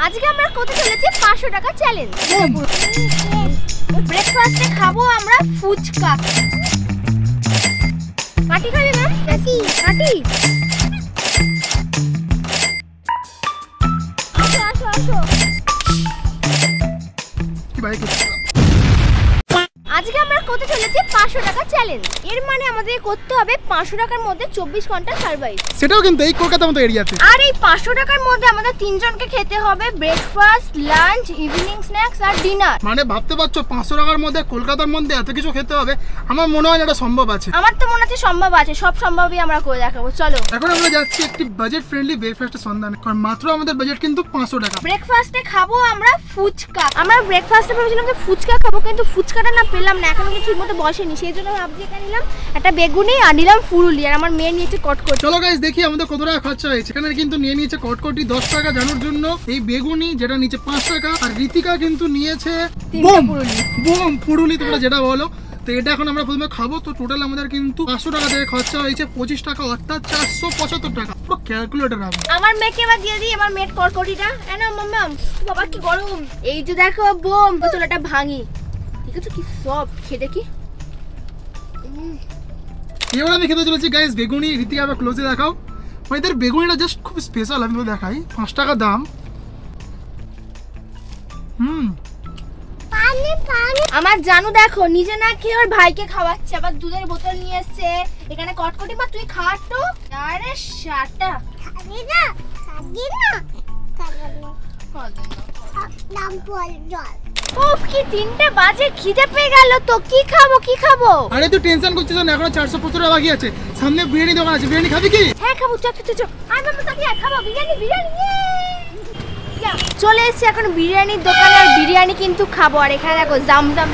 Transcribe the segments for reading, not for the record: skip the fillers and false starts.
আজকে আমরা করতে চলেছি 500 টাকা চ্যালেঞ্জ। ব্রেকফাস্টে খাবো আমরা ফুচকা। মাটি খাবে ম্যাম? মাটি মাটি। আসো আসো আসো। কি ভাই আজকে আমরা করতে চলেছি 500 টাকা চ্যালেঞ্জ। এর মানে আমাদের করতে হবে 500 টাকার মধ্যে 24 ঘন্টা সার্ভাইভ। সেটাও কিন্তু এই কলকাতার মতো এরিয়াতে। আর এই 500 টাকার মধ্যে আমাদের তিনজনকে খেতে হবে ব্রেকফাস্ট, লাঞ্চ, ইভিনিং স্ন্যাক্স আর ডিনার। মানে ভাবতে পারছো 500 টাকার মধ্যে কলকাতার মধ্যে এত কিছু খেতে হবে? আমার মনে হয় এটা সম্ভব আছে। আমার তো মনে হচ্ছে সম্ভব আছে, সব সম্ভবই আমরা করে দেখাবো। চলো এখন আমরা যাচ্ছি একটি বাজেট ফ্রেন্ডলি ব্রেকফাস্টের সন্ধানে, কারণ মাত্র আমাদের বাজেট কিন্তু 500 টাকা। ব্রেকফাস্টে খাবো আমরা ফুচকা। আমরা ব্রেকফাস্টে ভেবেছিলাম যে ফুচকা খাবো, কিন্তু ফুচকাটা না পেলাম না, এখনো ঠিক মতো বসেনি। সেই জন্য ভাবছি এখানে নিলাম একটা বেগুনি আর নিলাম ফুরুলি, আর আমার মেয়ে নিয়েছে কটকট। চলো গাইস দেখি আমাদের কত টাকা খরচা হয়েছে। এখানে কিন্তু নিয়ে নিয়েছে কটকটি 10 টাকা জানুর জন্য, এই বেগুনি যেটা নিচে 5 টাকা, আর ঋতিকা কিন্তু নিয়েছে বোম ফুরুলি তোমরা যেটা বলো। তো এটা এখন আমরা প্রথমে খাবো। তো টোটাল আমাদের কিন্তু 500 টাকা থেকে খরচা হয়েছে 25 টাকা, অর্থাৎ 475 টাকা। পুরো ক্যালকুলেটর হবে। আমার মেয়েকে এবার দিয়ে দিই আমার মেয়ের কটকটিটা। এনা মাম্মা, বাবা কি গরম। এই যে দেখো বোম, তো চলো এটা ভাঙি। ঠিক আছে, কি সব খেয়ে দেখি। এবার আমি খেতে চলেছি গাইস বেগুনি। ঋতিকা আবার ক্লোজে দেখাও। এদের বেগুনিটা জাস্ট খুব স্পেশাল, আমি তো দেখাই। 5 টাকা দাম। আমার জানু দেখো নিজে না খেয়ে ওর ভাইকে খাওয়াচ্ছে, আবার দুধের বোতল নিয়ে এসছে। এখানে কটকটি মা তুই খা তো। আরে শাটা খাবি না, খাবি না, নাম বল জল। উফ, কি 3টা বাজে, খিদে পেয়ে গেল তো। কি খাবো কি খাবো? আরে তুই টেনশন করছিস না, এখনো 475 টাকা বাকি আছে। সামনে বিরিয়ানি দোকান আছে, বিরিয়ানি খাবি কি? হ্যাঁ খাবো, চল চল চল। আর মামা তাকে খাবো বিরিয়ানি বিরিয়ানি। চলে এসেছি এখন বিরিয়ানির দোকানে, আর বিরিয়ানি কিন্তু খাবো। আর এখানে দেখো জামজাম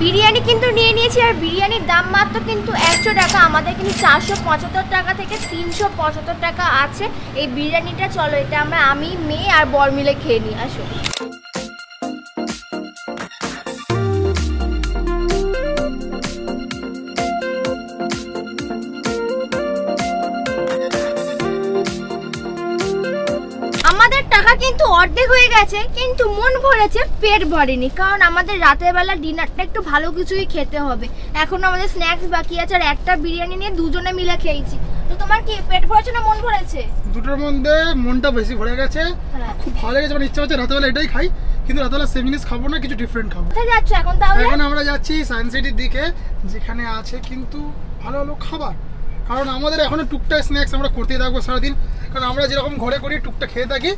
বিরিয়ানি কিন্তু নিয়ে নিয়েছি। আর বিরিয়ানির দাম মাত্র কিন্তু 100 টাকা। আমাদের কিন্তু 475 টাকা থেকে 375 টাকা আছে এই বিরিয়ানিটা। চলো এটা আমি মেয়ে আর বর মিলে খেয়ে নিই। আসো। আমাদের টাকা কিন্তু অর্ধেক হয়ে গেছে, কিন্তু মন ভরেছে, পেট ভরেনি। কারণ আমাদের রাতের বেলা ডিনারটা একটু ভালো কিছুই খেতে হবে। এখন আমাদের স্ন্যাক্স বাকি আছে, আর একটা বিরিয়ানি নিয়ে দুজনে মিলে খেয়েছি। তো তোমার কি পেট ভরেছে না মন ভরেছে? দুটোর মধ্যে মনটা বেশি ভরে গেছে। খুব ভালো লেগেছে, মানে ইচ্ছা হচ্ছে রাতেবেলা এটাই খাই, কিন্তু রাতেবেলা সেম জিনিস খাবো না, কিছু ডিফারেন্ট খাবো। কোথায় যাচ্ছ এখন তাহলে? এখন আমরা যাচ্ছি সায়েন্স সিটির দিকে, যেখানে আছে কিন্তু ভালো ভালো খাবার। কারণ আমাদের এখনো টুকটাক স্ন্যাক্স আমরা করতেই থাকবো সারাদিন, কারণ আমরা যেরকম ঘরে করি টুকটাক খেয়ে থাকি,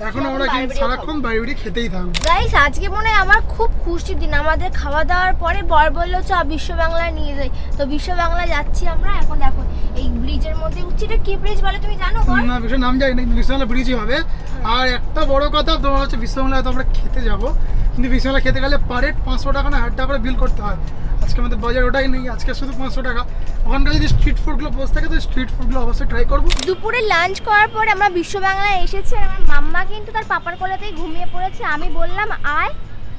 এখন আমরা কিন্তু সারাক্ষণ বাইরে বাইরে খেতেই থাকবো। গাইস আজকে মনে হয় আমার খুব খুশির দিন। আমাদের খাওয়া দাওয়ার পরে বর বললো চ বিশ্ব বাংলায় নিয়ে যাই। তো বিশ্ব বাংলায় যাচ্ছি আমরা। এখন দেখো এই ব্রিজের মধ্যে উঠছি। এটা কি ব্রিজ বলে তুমি জানো? না বিশ্ব নাম জানি না, বিশ্ব বাংলা ব্রিজই হবে। আর একটা বড় কথা, তোমার হচ্ছে বিশ্ব বাংলায় তো আমরা খেতে যাবো, কিন্তু বিশ্ব বাংলা খেতে গেলে পার হেড 500 টাকা না 1000 টাকা করে বিল করতে হয়। আজকে আমাদের বাজার ওটাই নেই, আজকে শুধু 500 টাকা। ওখানকার যদি স্ট্রিট ফুডগুলো বসে থাকে তো স্ট্রিট ফুডগুলো অবশ্যই ট্রাই করবো। দুপুরে লাঞ্চ করার পরে আমরা বিশ্ব বাংলায় এসেছি। আমার মাম্মা কিন্তু তার পাপার কোলেতেই ঘুমিয়ে পড়েছে। আমি বললাম আয়,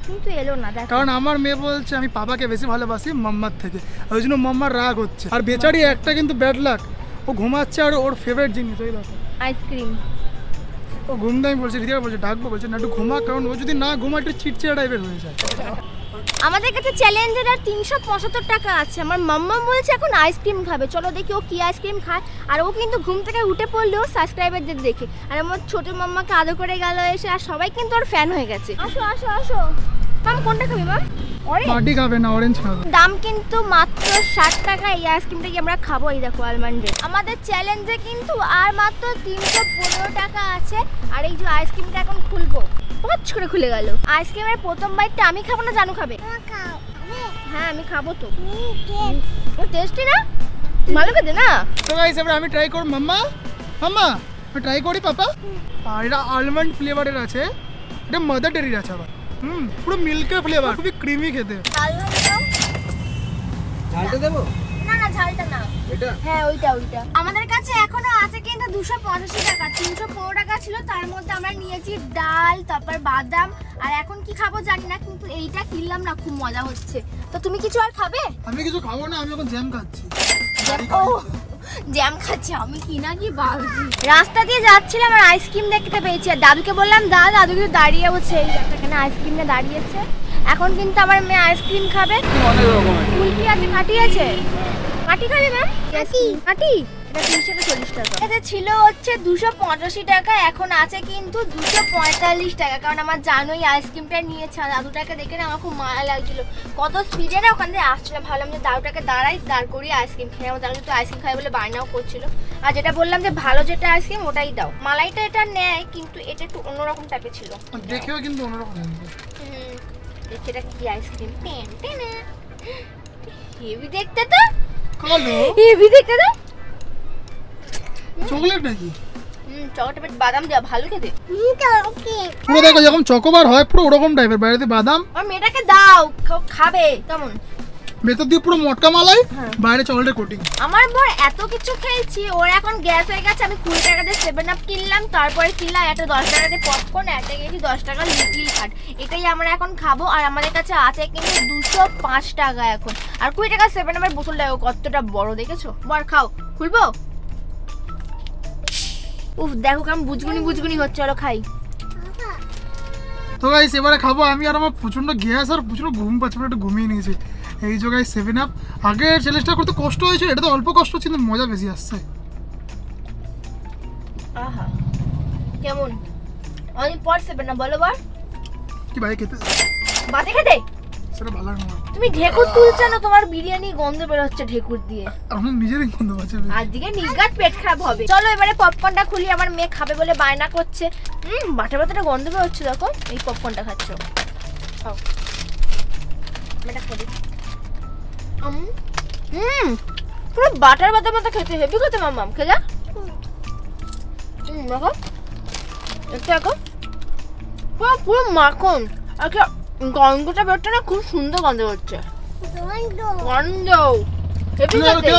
কিন্তু এলো না। কারণ আমার মেয়ে বলছে আমি পাপাকে বেশি ভালোবাসি মাম্মার থেকে, ওই জন্য মাম্মার রাগ হচ্ছে। আর বেচারি একটা কিন্তু ব্যাড লাক, ও ঘুমাচ্ছে আর ওর ফেভারিট জিনিস ওই দেখো আইসক্রিম। ও ঘুমতে আমি বলছি, রিদিকা বলছে ডাকবো, বলছে না একটু ঘুমা, কারণ ও যদি না ঘুমা একটু চিটচিড়া টাইপের হয়ে যায়। আমাদের কাছে চ্যালেঞ্জের আর 375 টাকা আছে। আমার মাম্মা বলছে এখন আইসক্রিম খাবে। চলো দেখি ও কি আইসক্রিম খায়। আর ও কিন্তু ঘুম থেকে উঠে পড়লেও সাবস্ক্রাইবারদের দেখে। আর আমার ছোট মাম্মাকে আদর করে গেল এসে, আর সবাই কিন্তু ওর ফ্যান হয়ে গেছে। আসো আসো আসো। মাম কোনটা খাবি মা? পার্টি খাবে না অরেঞ্জ খাবে। দাম কিন্তু মাত্র 60 টাকা। এই আইসক্রিমটা কি আমরা খাবো? এই দেখো আলমন্ডের। আমাদের চ্যালেঞ্জে কিন্তু আর মাত্র 315 টাকা আছে। আর এই যে আইসক্রিমটা এখন খুলবো, পচ করে খুলে গেল। আইসক্রিমের প্রথম বাইটটা আমি খাবো না জানু খাবে? হ্যাঁ আমি খাবো তো। ও টেস্টি না? ভালো খেতে না? তো গাইস এবার আমি ট্রাই করব। মাম্মা মাম্মা আমি ট্রাই করি পাপা। আর এটা আলমন্ড ফ্লেভারের আছে, এটা মাদার ডেরির আছে আবার। পুরো মিল্কের ফ্লেভার, খুবই ক্রিমি খেতে। ঝালটা দেবো? না না ঝালটা না এটা হ্যাঁ ওইটা আমাদের কাছে এখনো আছে কিন্তু 285 টাকা 315 টাকা ছিল তার মধ্যে আমরা নিয়েছি ডাল তারপর বাদাম আর এখন কি খাবো জানি না কিন্তু এইটা কিনলাম না খুব মজা হচ্ছে তো তুমি কিছু আর খাবে আমি কিছু খাবো না আমি এখন জ্যাম খাচ্ছি ও জ্যাম খাচ্ছি আমি কি না কি ভাবছি রাস্তা দিয়ে যাচ্ছিলাম আর আইসক্রিম দেখতে পেয়েছি আর দাদুকে বললাম দাদু কিন্তু দাঁড়িয়ে আছে এই এখানে আইসক্রিমে দাঁড়িয়েছে এখন কিন্তু আমার মেয়ে আইসক্রিম খাবে অনেক রকমের কুলফি আছে কাটি আছে কাটি খাবে ম্যাম কাটি এটা 340 টাকা এটা ছিল হচ্ছে 285 টাকা এখন আছে কিন্তু 245 টাকা কারণ আমার জানোই আইসক্রিমটা নিয়েছে আর দাদুটাকে দেখে না আমার খুব মায়া লাগছিল কত স্পিডে না ওখান থেকে আসছিল ভাবলাম যে দাদুটাকে দাঁড় করিয়ে আইসক্রিম খেয়ে আমার দাদু তো আইসক্রিম খাই বলে বায়নাও করছিল আর যেটা বললাম যে ভালো যেটা আইসক্রিম ওটাই দাও মালাইটা এটা নেয় কিন্তু এটা একটু অন্যরকম টাইপের ছিল দেখেও কিন্তু অন্যরকম দেখি এটা কি আইসক্রিম হেভি দেখতে তো কালো হেভি দেখতে তো চকলেট নাকি চকলেট বাদাম দেওয়া ভালো খেতে পুরো দেখো যখন চকোবার হয় পুরো ওরকম টাইপের বাইরেতে বাদাম আর মেয়েটাকে দাও খাবে কেমন ভেতর দিয়ে পুরো মটকা মালাই বাইরে চকলেটের কোটিং আমার বর এত কিছু খেয়েছি ওর এখন গ্যাস হয়ে গেছে আমি 20 টাকা দিয়ে 7 আপ কিনলাম তারপরে কিনলাম একটা 10 টাকা দিয়ে পপকর্ন একটা গেছি 10 টাকা লিটল হার্ট এটাই আমরা এখন খাবো আর আমাদের কাছে আছে কিন্তু 205 টাকা এখন আর 20 টাকা 7 আপের বোতলটা কতটা বড় দেখেছো বর খাও খুলবো উফ দেখো কেমন বুজগুনি হচ্ছে চলো খাই তো গাইস এবারে খাবো আমি আর আমার প্রচন্ড গ্যাস আর প্রচন্ড ঘুম পাচ্ছে একটু ঘুমিয়ে নিয়েছি এই যে গাইস 7 আপ আগের চ্যালেঞ্জটা করতে কষ্ট হয়েছিল এটা তো অল্প কষ্ট ছিল মজা বেশি আসছে আহা কেমন অনেক পর 7 আপ বলো বার কি ভাই খেতে বাতে খেতে সেটা ভালো লাগে না তুমি ঢেকুর তুলছ না তোমার বিরিয়ানি গন্ধ বের হচ্ছে ঢেকুর দিয়ে আমার নিজেরই গন্ধ পাচ্ছে আজকে নিগাত পেট খারাপ হবে চলো এবারে পপকর্নটা খুলি আমার মেয়ে খাবে বলে বায়না করছে বাটাটা গন্ধ বের হচ্ছে দেখো এই পপকর্নটা খাচ্ছো খাও এটা খাবি পুরো বাটার মতো খেতে হেভি খেতে মাম্মাম খেয়ে যা দেখো দেখো পুরো মাখন আর গন্ধটা বেরোচ্ছে না খুব সুন্দর গন্ধ হচ্ছে গন্ধ হেভি খেতে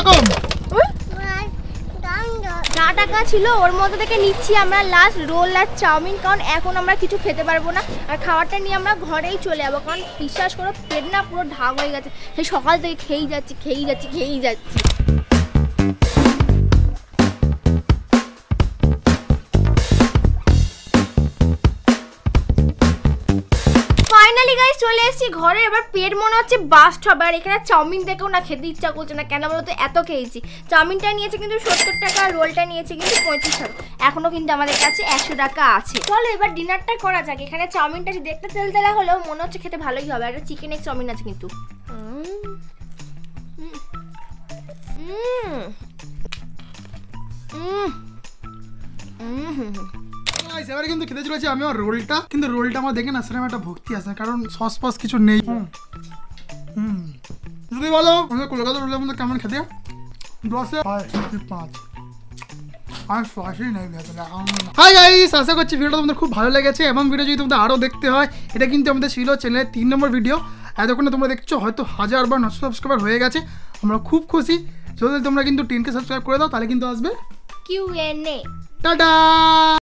যা টাকা ছিল ওর মধ্যে থেকে নিচ্ছি আমরা লাস্ট রোল আর চাউমিন কারণ এখন আমরা কিছু খেতে পারবো না আর খাবারটা নিয়ে আমরা ঘরেই চলে যাবো কারণ বিশ্বাস করো পেট না পুরো ঢাক হয়ে গেছে সেই সকাল থেকে খেয়েই যাচ্ছি ফাইনালি গাইস চলে এসেছি ঘরে এবার পেট মনে হচ্ছে বাস্ট হবে আর এখানে চাউমিন দেখেও না খেতে ইচ্ছা করছে না কেন বলতো এত খেয়েছি চাউমিনটা নিয়েছে কিন্তু 70 টাকা রোলটা নিয়েছে কিন্তু 35 টাকা এখনো কিন্তু আমাদের কাছে 100 টাকা আছে চলো এবার ডিনারটা করা যাক এখানে চাউমিনটা দেখতে তেলতেলা হলেও মনে হচ্ছে খেতে ভালোই হবে আর চিকেন এগ চাউমিন আছে কিন্তু এবারে কিন্তু খেতে চলেছি আমি আমার রোলটা কিন্তু রোলটা আমার দেখে না সেরকম একটা ভক্তি আছে কারণ সস ফস কিছু নেই যদি বলো আমাদের কলকাতা রোলের মধ্যে কেমন খেতে 10/5 আর সসই নেই ভেতরে হাই গাইস আশা করছি ভিডিওটা তোমাদের খুব ভালো লেগেছে এবং ভিডিও যদি তোমাদের আরও দেখতে হয় এটা কিন্তু আমাদের ছিল চ্যানেলের 3 নম্বর ভিডিও এতক্ষণে তোমরা দেখছো হয়তো 1000 বা 900 সাবস্ক্রাইবার হয়ে গেছে আমরা খুব খুশি যদি তোমরা কিন্তু 10K সাবস্ক্রাইব করে দাও তাহলে কিন্তু আসবে Q&A টাটা